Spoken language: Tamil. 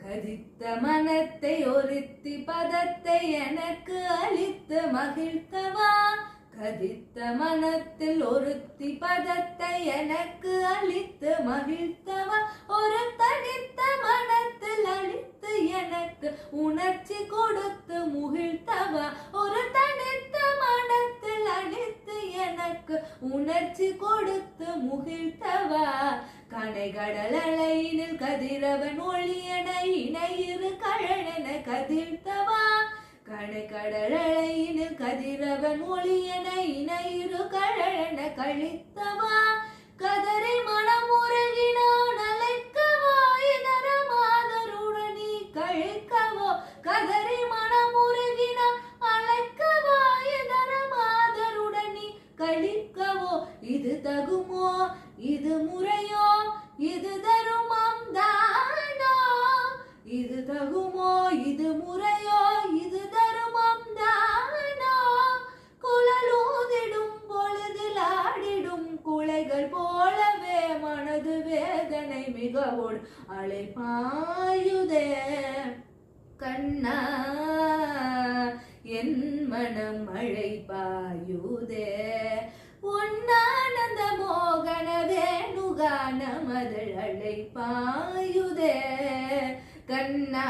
கதித்த மனத்தை ஒருத்தி பதத்தை எனக்கு அளித்து மகிழ்த்தவா. கதித்த மனத்தில் ஒருத்தி பதத்தை எனக்கு அளித்து மகிழ்த்தவா. ஒரு தனித்த மனத்தில் அளித்து எனக்கு உணர்ச்சி கொடுத்து முகிழ்த்தவா. ஒரு தனித்த மனத்தில் அளித்து எனக்கு உணர்ச்சி கொடுத்து முகிழ்த்தவா. கனைகடல் அலையினில் கதிரவன் ஒளியன இணையிரு கழனென கதிர்த்தவா. கனைகடல் அலையினில் கதிரவன் ஒளியன இணையிரு கழனென கழித்தவா. கதரை மனமுருகினான் அழைக்கவோ இதர மாதருடனே கழிக்கவோ. கதரை மனமுருகினான் அழைக்கவோ இதர மாதருடனே கழிக்கவோ. இது தகுமோ இது முறையோ இது தருமம் தானோ. இது தகுமோ இது முறையோ இது தருமம் தானோ. குழலூதிடும் பொழுதில் ஆடிடும் குளைகள் போலவே மனது வேதனை மிகவும் அலைபாயுதே. கண்ணா என் மனம் மழை பாயுதே. உன்னானந்த மோகன வேணுகான மதழ் அழை பாயுதே. கண்ணா